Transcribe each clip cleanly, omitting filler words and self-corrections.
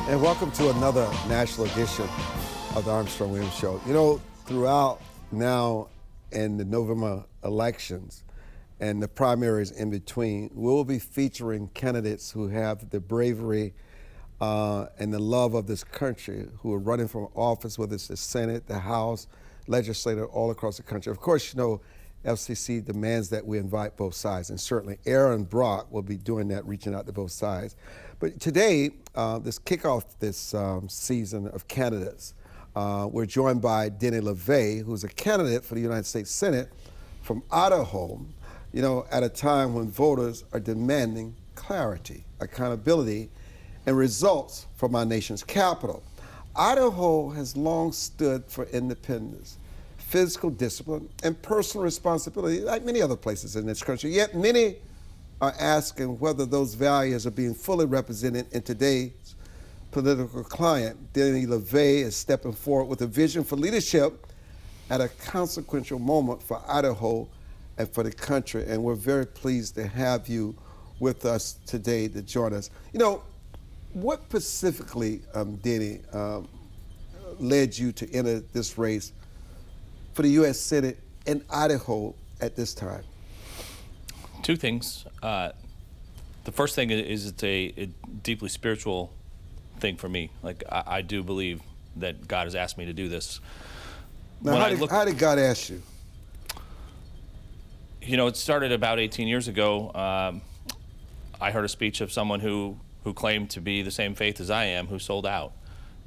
And welcome to another national edition of the Armstrong Williams Show. You know, throughout now and the November elections and the primaries in between, we'll be featuring candidates who have the bravery and the love of this country, who are running for office, whether it's the Senate, the House, legislature, all across the country. Of course, you know, FCC demands that we invite both sides, and certainly Aaron Brock will be doing that, reaching out to both sides. But today, this kickoff this season of candidates, we're joined by Denny LaVé, who's a candidate for the United States Senate from Idaho, you know, at a time when voters are demanding clarity, accountability, and results from our nation's capital. Idaho has long stood for independence, physical discipline, and personal responsibility, like many other places in this country. Yet many are asking whether those values are being fully represented in today's political climate. Denny LaVé is stepping forward with a vision for leadership at a consequential moment for Idaho and for the country. And we're very pleased to have you with us today to join us. You know, what specifically, Denny, led you to enter this race for the U.S. Senate in Idaho at this time? Two things. The first thing is it's a deeply spiritual thing for me. Like, I do believe that God has asked me to do this. Now, how did God ask you? You know, it started about 18 years ago. I heard a speech of someone who claimed to be the same faith as I am, who sold out,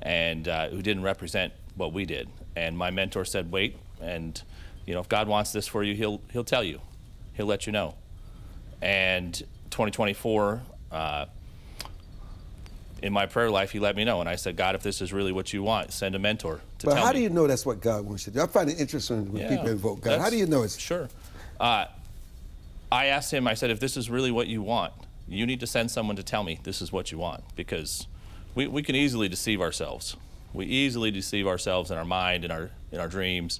and who didn't represent what we did. And my mentor said, wait, and you know, if God wants this for you, he'll tell you. He'll let you know. And 2024, in my prayer life, he let me know. And I said, God, if this is really what you want, send a mentor to tell me. But how do you know that's what God wants you to do? I find it interesting when people invoke God. How do you know it's... Sure. I asked him, I said, if this is really what you want, you need to send someone to tell me this is what you want, because we can easily deceive ourselves. We easily deceive ourselves in our mind, in our dreams.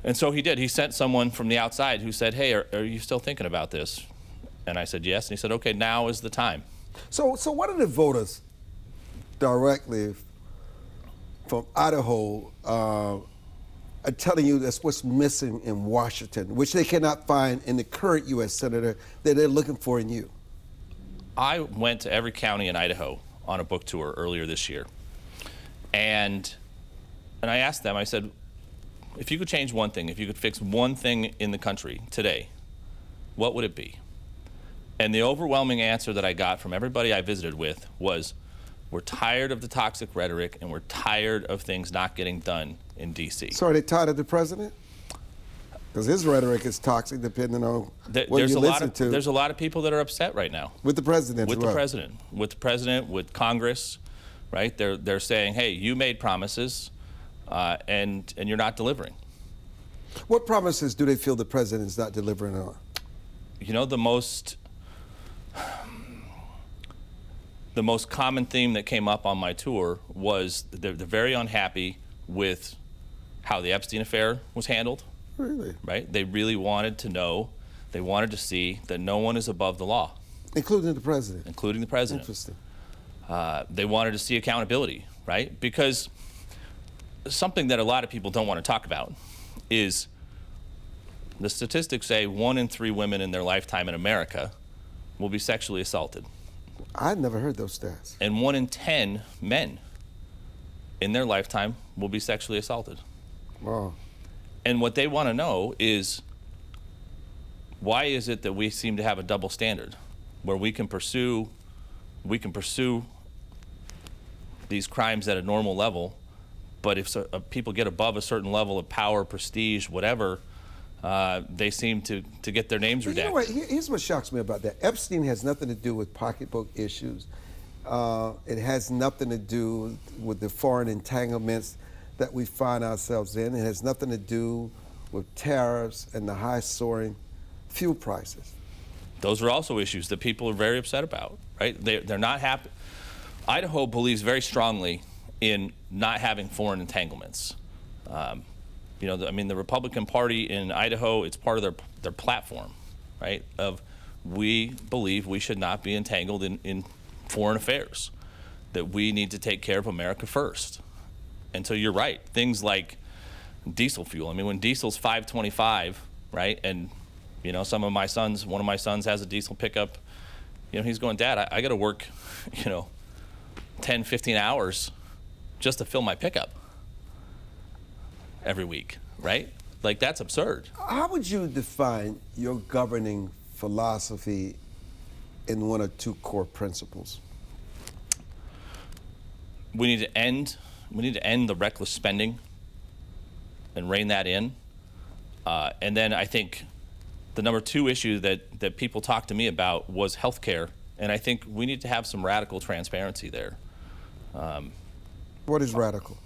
And so he did. He sent someone from the outside who said, hey, are you still thinking about this? And I said, yes. And he said, okay, now is the time. So what are the voters directly from Idaho are telling you that's what's missing in Washington, which they cannot find in the current U.S. Senator that they're looking for in you? I went to every county in Idaho on a book tour earlier this year. And I asked them, I said, if you could change one thing, if you could fix one thing in the country today, what would it be? And the overwhelming answer that I got from everybody I visited with was, we're tired of the toxic rhetoric and we're tired of things not getting done in D.C. So are they tired of the president? Because his rhetoric is toxic depending on what you listen to. There's a lot of people that are upset right now. With the president With the president, with Congress, right? They're saying, hey, you made promises and you're not delivering. What promises do they feel the president's not delivering on? You know, the most common theme that came up on my tour was they're very unhappy with how the Epstein affair was handled. Really? Right? They really wanted to know, they wanted to see that no one is above the law. Including the president? Including the president. Interesting. They wanted to see accountability, right? Because something that a lot of people don't want to talk about is the statistics say 1 in 3 women in their lifetime in America will be sexually assaulted. I've never heard those stats. And 1 in 10 men in their lifetime will be sexually assaulted. Wow. And what they want to know is, why is it that we seem to have a double standard where we can pursue these crimes at a normal level, but if people get above a certain level of power, prestige, whatever, they seem to get their names redacted. You know what? Here's what shocks me about that. Epstein has nothing to do with pocketbook issues. It has nothing to do with the foreign entanglements that we find ourselves in. It has nothing to do with tariffs and the high soaring fuel prices. Those are also issues that people are very upset about, right? They're not happy. Idaho believes very strongly in not having foreign entanglements. You know, I mean, the Republican Party in Idaho, it's part of their platform, right? Of we believe we should not be entangled in foreign affairs. that we need to take care of America first. And so you're right, things like diesel fuel. I mean, when diesel's $5.25, right, and you know, one of my sons has a diesel pickup, you know, he's going, Dad, I got to work, you know, 10, 15 hours just to fill my pickup every week, right? Like, that's absurd. How would you define your governing philosophy in one or two core principles? We need to end the reckless spending and rein that in. And then I think the number two issue that people talked to me about was healthcare, and I think we need to have some radical transparency there. What is radical?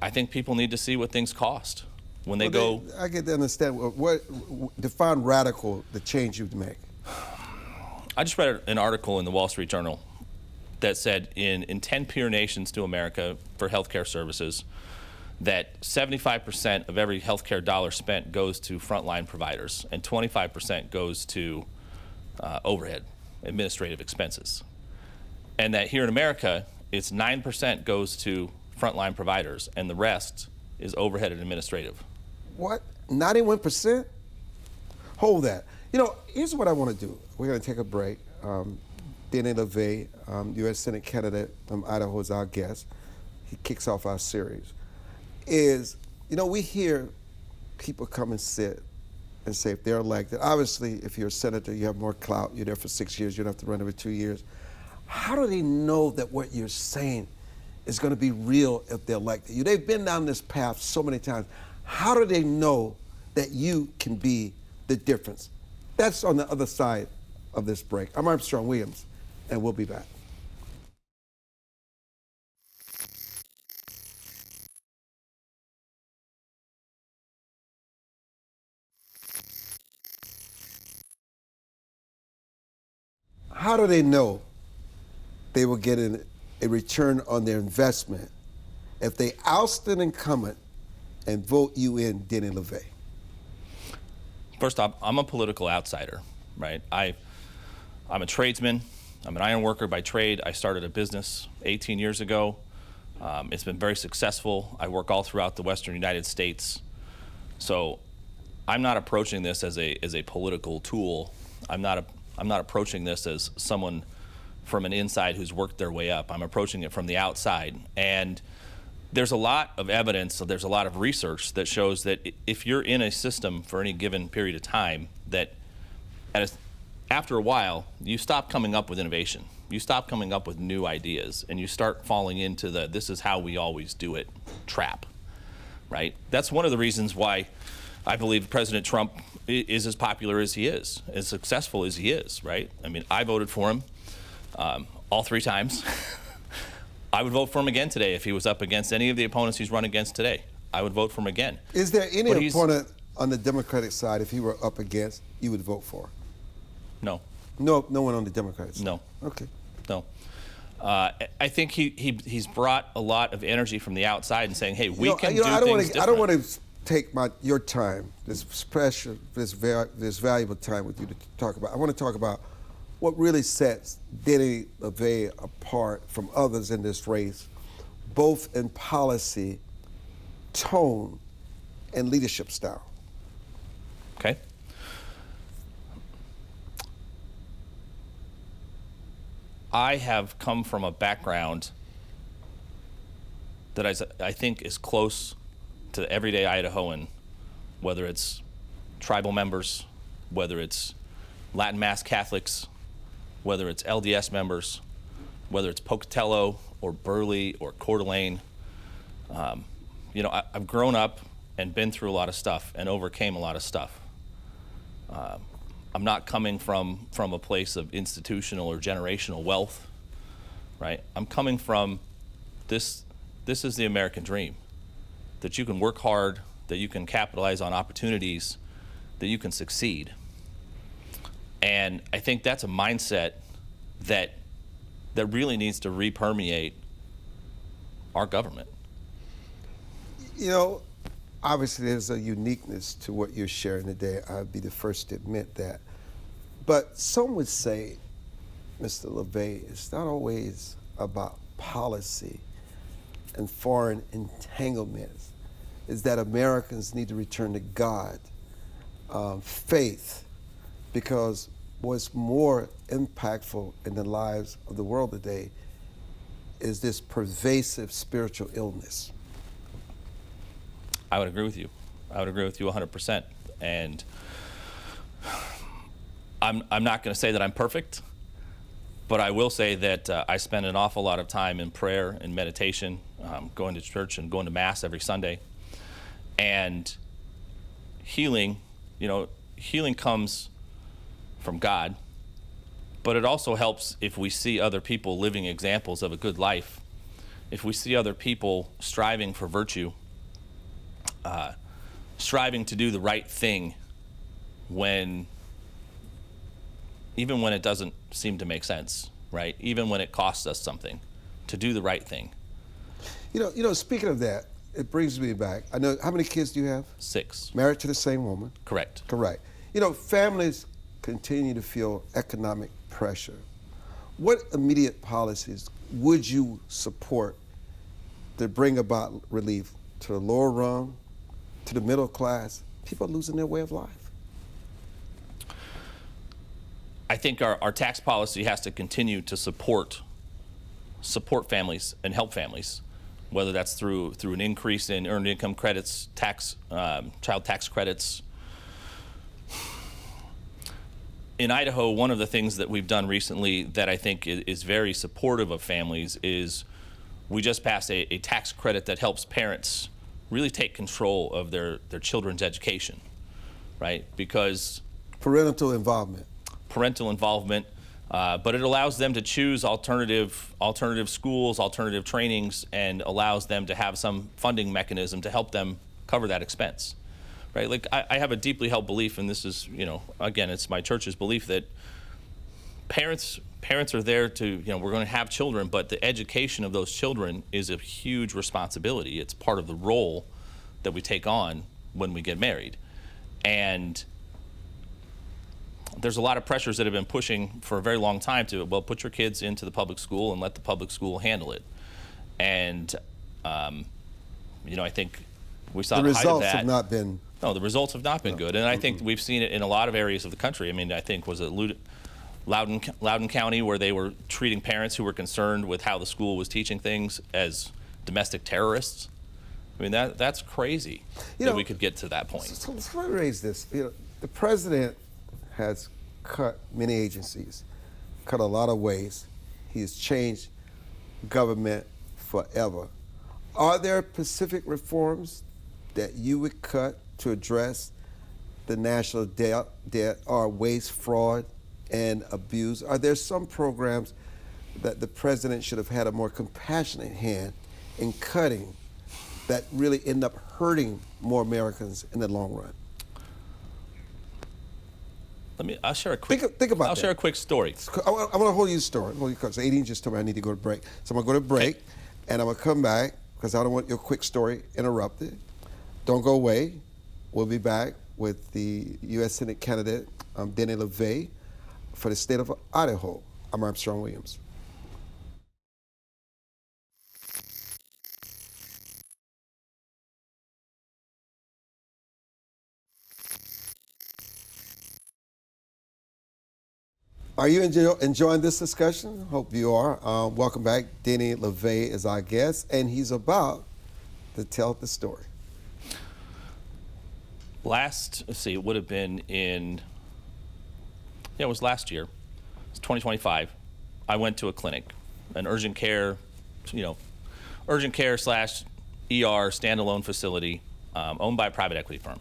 I think people need to see what things cost when they go. I get to understand what define radical, the change you'd make. I just read an article in the Wall Street Journal that said in 10 peer nations to America for healthcare services, that 75% of every healthcare dollar spent goes to frontline providers and 25% goes to overhead, administrative expenses. And that here in America, it's 9% goes to frontline providers and the rest is overhead and administrative. What? 91%? Hold that. You know, here's what I want to do. We're going to take a break. Denny LaVé, U.S. Senate candidate from Idaho, is our guest. He kicks off our series. You know, we hear people come and sit and say if they're elected, obviously if you're a senator, you have more clout, you're there for 6 years, you don't have to run every 2 years. How do they know that what you're saying is going to be real if they're elected you? They've been down this path so many times. How do they know that you can be the difference? That's on the other side of this break. I'm Armstrong Williams, and we'll be back. How do they know they will get a return on their investment if they oust an incumbent and vote you in, Denny LaVé? First off, I'm a political outsider, right? I'm a tradesman. I'm an iron worker by trade. I started a business 18 years ago. It's been very successful. I work all throughout the Western United States. So I'm not approaching this as a political tool. I'm not approaching this as someone from an inside who's worked their way up. I'm approaching it from the outside. And there's a lot of evidence, there's a lot of research that shows that if you're in a system for any given period of time, that after a while, you stop coming up with innovation. You stop coming up with new ideas, and you start falling into the this is how we always do it trap, right? That's one of the reasons why I believe President Trump is as popular as he is, as successful as he is, right? I mean, I voted for him all 3 times. I would vote for him again today if he was up against any of the opponents he's run against today. I would vote for him again. Is there any opponent on the Democratic side, if he were up against, you would vote for? No. No one on the Democratic side? No. Okay. No. I think he's brought a lot of energy from the outside and saying, hey, we can do things different. I don't want to take your time, this special, this valuable time with you to talk about. I want to talk about what really sets Denny LaVé apart from others in this race, both in policy, tone, and leadership style. Okay. I have come from a background that I think is close to the everyday Idahoan, whether it's tribal members, whether it's Latin Mass Catholics, whether it's LDS members, whether it's Pocatello or Burley or Coeur d'Alene. You know, I've grown up and been through a lot of stuff and overcame a lot of stuff. I'm not coming from a place of institutional or generational wealth, right? I'm coming from this is the American dream, that you can work hard, that you can capitalize on opportunities, that you can succeed. And I think that's a mindset that really needs to re-permeate our government. You know, obviously there's a uniqueness to what you're sharing today. I'd be the first to admit that. But some would say Mr. LaVé, it's not always about policy and foreign entanglements. It's that Americans need to return to God, faith, because what's more impactful in the lives of the world today is this pervasive spiritual illness. I would agree with you. I would agree with you 100%. And I'm not going to say that I'm perfect, but I will say that I spend an awful lot of time in prayer and meditation, going to church and going to Mass every Sunday. And healing, healing comes from God, but it also helps if we see other people living examples of a good life, if we see other people striving for virtue, striving to do the right thing even when it doesn't seem to make sense, right? Even when it costs us something, to do the right thing. Speaking of that, it brings me back. I know, how many kids do you have? 6. Married to the same woman? Correct. Correct. Families continue to feel economic pressure. What immediate policies would you support to bring about relief to the lower rung, to the middle class? People are losing their way of life. I think our tax policy has to continue to support families and help families, whether that's through an increase in earned income credits, child tax credits. In Idaho, one of the things that we've done recently that I think is very supportive of families is we just passed a tax credit that helps parents really take control of their children's education, right? Because parental involvement, but it allows them to choose alternative schools, alternative trainings, and allows them to have some funding mechanism to help them cover that expense. Right, like I have a deeply held belief, and this is, again, it's my church's belief that parents are there to, we're going to have children, but the education of those children is a huge responsibility. It's part of the role that we take on when we get married. And there's a lot of pressures that have been pushing for a very long time to, put your kids into the public school and let the public school handle it. And, I think we saw the height of that. The results have not been. No, the results have not been good, and I think we've seen it in a lot of areas of the country. I mean, I think was it Loudoun County where they were treating parents who were concerned with how the school was teaching things as domestic terrorists. I mean, that's crazy that we could get to that point. So let's raise this. The president has cut many agencies, cut a lot of ways. He has changed government forever. Are there specific reforms that you would cut to address the national debt or waste, fraud, and abuse? Are there some programs that the president should have had a more compassionate hand in cutting that really end up hurting more Americans in the long run? I'll share a quick. Think about that. I'll share a quick story. I want to hold you the story because Aiden just told me I need to go to break. So I'm going to go to break, and I'm going to come back because I don't want your quick story interrupted. Don't go away. We'll be back with the U.S. Senate candidate, Denny LaVé, for the state of Idaho. I'm Armstrong Williams. Are you enjoying this discussion? Hope you are. Welcome back. Denny LaVé is our guest, and he's about to tell the story. It would have been it was last year. It's 2025. I went to a clinic, an urgent care / ER standalone facility owned by a private equity firm.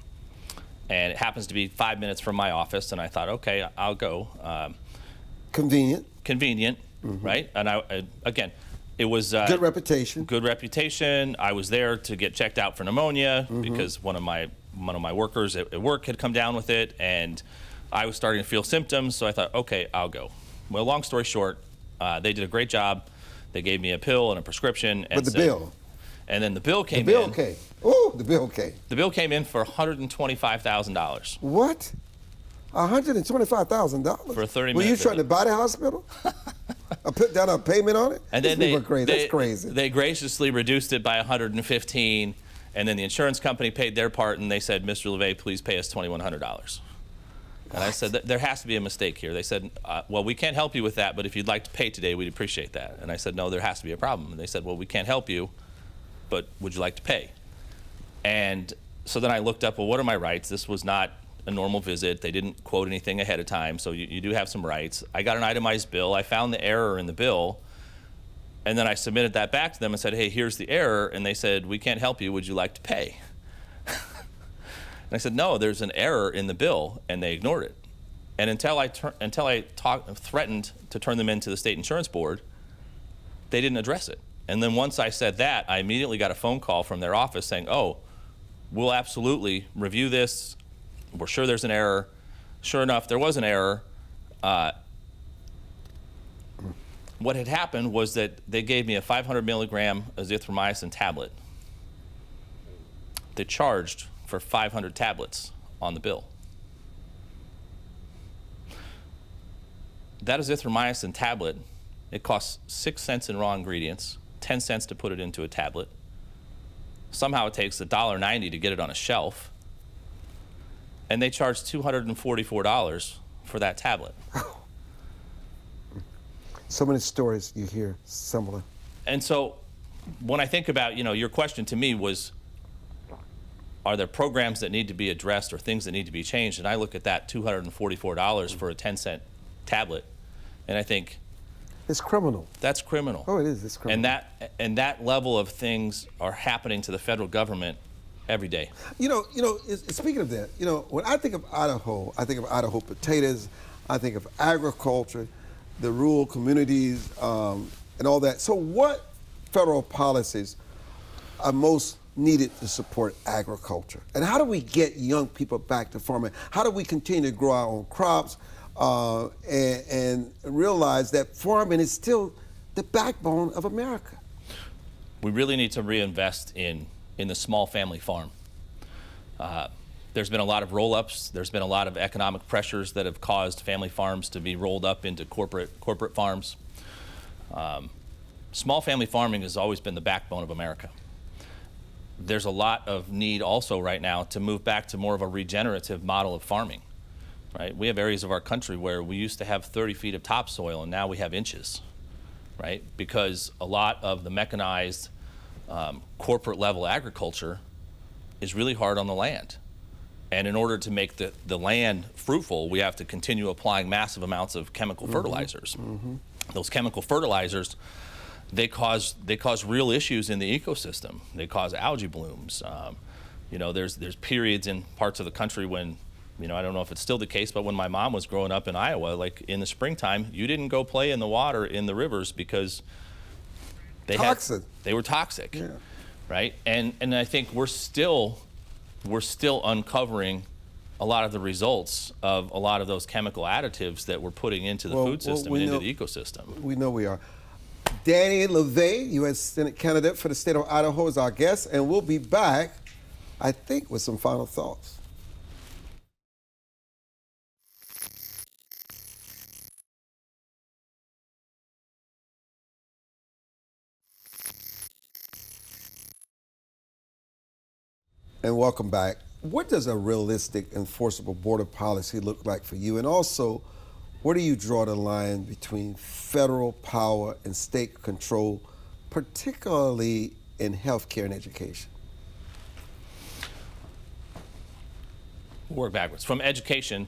And it happens to be 5 minutes from my office, and I thought, okay, I'll go. Convenient, mm-hmm. Right? And again, it was good reputation. Good reputation. I was there to get checked out for pneumonia mm-hmm. because one of my workers at work had come down with it, and I was starting to feel symptoms. So I thought, okay, I'll go. Well, long story short, they did a great job. They gave me a pill and a prescription. And bill. And then the bill came in. The bill came. Oh, the bill came. The bill came in for $125,000. What? $125,000 for a 30-minute Were you visit. trying to buy the hospital? I put down a payment on it? And then That's crazy. They graciously reduced it by $115, and then the insurance company paid their part, and they said, Mr. LaVé, please pay us $2,100. And I said, there has to be a mistake here. They said, well, we can't help you with that, but if you'd like to pay today, we'd appreciate that. And I said, no, there has to be a problem. And they said, well, we can't help you, but would you like to pay? And so then I looked up, well, what are my rights? This was not a normal visit. They didn't quote anything ahead of time, so you do have some rights. I got an itemized bill. I found the error in the bill, and then I submitted that back to them and said, hey, here's the error. And they said, we can't help you. Would you like to pay? And I said, no, there's an error in the bill, and they ignored it. And until I threatened to turn them into the state insurance board, they didn't address it. And then once I said that, I immediately got a phone call from their office saying, oh, we'll absolutely review this. We're sure there's an error. Sure enough, there was an error. What had happened was that they gave me a 500 milligram azithromycin tablet. They charged for 500 tablets on the bill. That azithromycin tablet, it costs 6 cents in raw ingredients, 10 cents to put it into a tablet. Somehow it takes $1.90 to get it on a shelf. And they charge $244 for that tablet. So many stories you hear similar. And so when I think about, your question to me was, are there programs that need to be addressed or things that need to be changed? And I look at that $244 for a 10-cent tablet, and I think, it's criminal. That's criminal. Oh, it is. It's criminal. And that level of things are happening to the federal government every day. Speaking of that, when I think of Idaho potatoes, I think of agriculture, the rural communities, and all that. So what federal policies are most needed to support agriculture? And how do we get young people back to farming? How do we continue to grow our own crops and realize that farming is still the backbone of America? We really need to reinvest in the small family farm. There's been a lot of roll-ups. There's been a lot of economic pressures that have caused family farms to be rolled up into corporate farms. Small family farming has always been the backbone of America. There's a lot of need also right now to move back to more of a regenerative model of farming. Right? We have areas of our country where we used to have 30 feet of topsoil, and now we have inches, right? Because a lot of the mechanized corporate level agriculture is really hard on the land. And in order to make the land fruitful, we have to continue applying massive amounts of chemical fertilizers. Mm-hmm. Those chemical fertilizers, they cause real issues in the ecosystem. They cause algae blooms. There's periods in parts of the country when, I don't know if it's still the case, but when my mom was growing up in Iowa, like in the springtime, you didn't go play in the water in the rivers because they were toxic, yeah. Right? And I think we're still uncovering a lot of the results of a lot of those chemical additives that we're putting into the food system and into the ecosystem. We know we are. Denny LaVé, U.S. Senate candidate for the state of Idaho, is our guest, and we'll be back, I think, with some final thoughts. And welcome back. What does a realistic, enforceable border policy look like for you? And also, where do you draw the line between federal power and state control, particularly in healthcare and education? We'll work backwards. From education,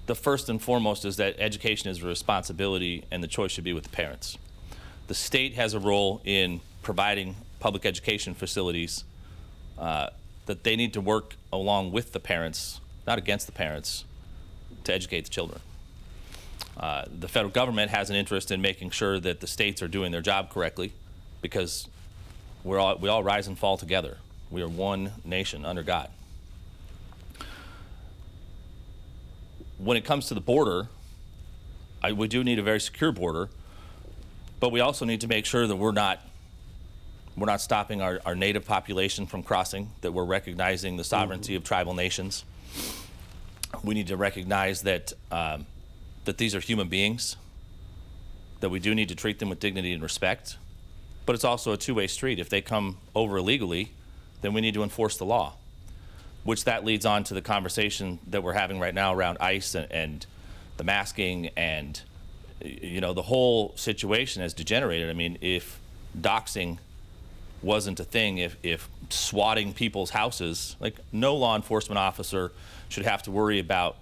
the first and foremost is that education is a responsibility and the choice should be with the parents. The state has a role in providing public education facilities that they need to work along with the parents, not against the parents, to educate the children. The federal government has an interest in making sure that the states are doing their job correctly, because we all rise and fall together. We are one nation under God. When it comes to the border, we do need a very secure border, but we also need to make sure that we're not stopping our native population from crossing, that we're recognizing the sovereignty of tribal nations. we need to recognize that that these are human beings, that we do need to treat them with dignity and respect. But it's also a two-way street. If they come over illegally, then we need to enforce the law, which that leads on to the conversation that we're having right now around ICE and the masking, and the whole situation has degenerated. I mean, if doxing wasn't a thing, if swatting people's houses, like, no law enforcement officer should have to worry about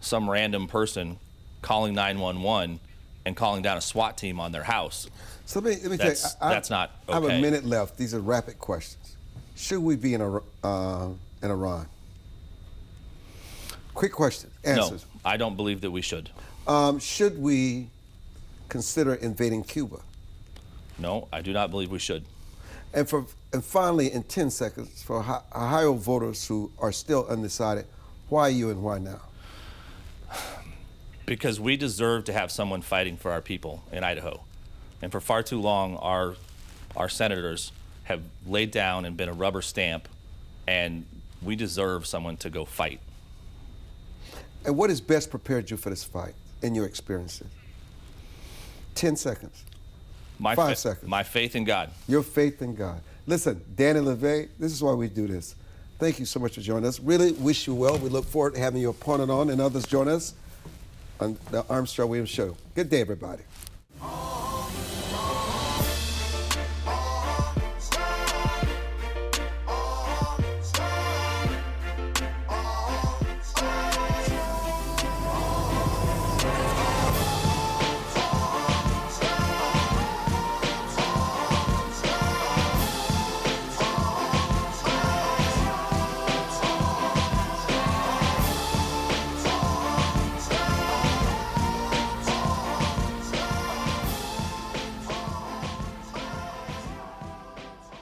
some random person calling 911 and calling down a SWAT team on their house. So let me tell you, that's not okay. I have a minute left. These are rapid questions. Should we be in Iran? Quick question. Answers. No, I don't believe that we should. Should we consider invading Cuba? No, I do not believe we should. And finally, in 10 seconds, for Ohio voters who are still undecided, why you and why now? Because we deserve to have someone fighting for our people in Idaho. And for far too long, our senators have laid down and been a rubber stamp, and we deserve someone to go fight. And what has best prepared you for this fight, in your experiences? 10 seconds. 5 seconds. My faith in God. Your faith in God. Listen, Denny LaVé, this is why we do this. Thank you so much for joining us. Really wish you well. We look forward to having your opponent on and others join us on the Armstrong Williams Show. Good day, everybody.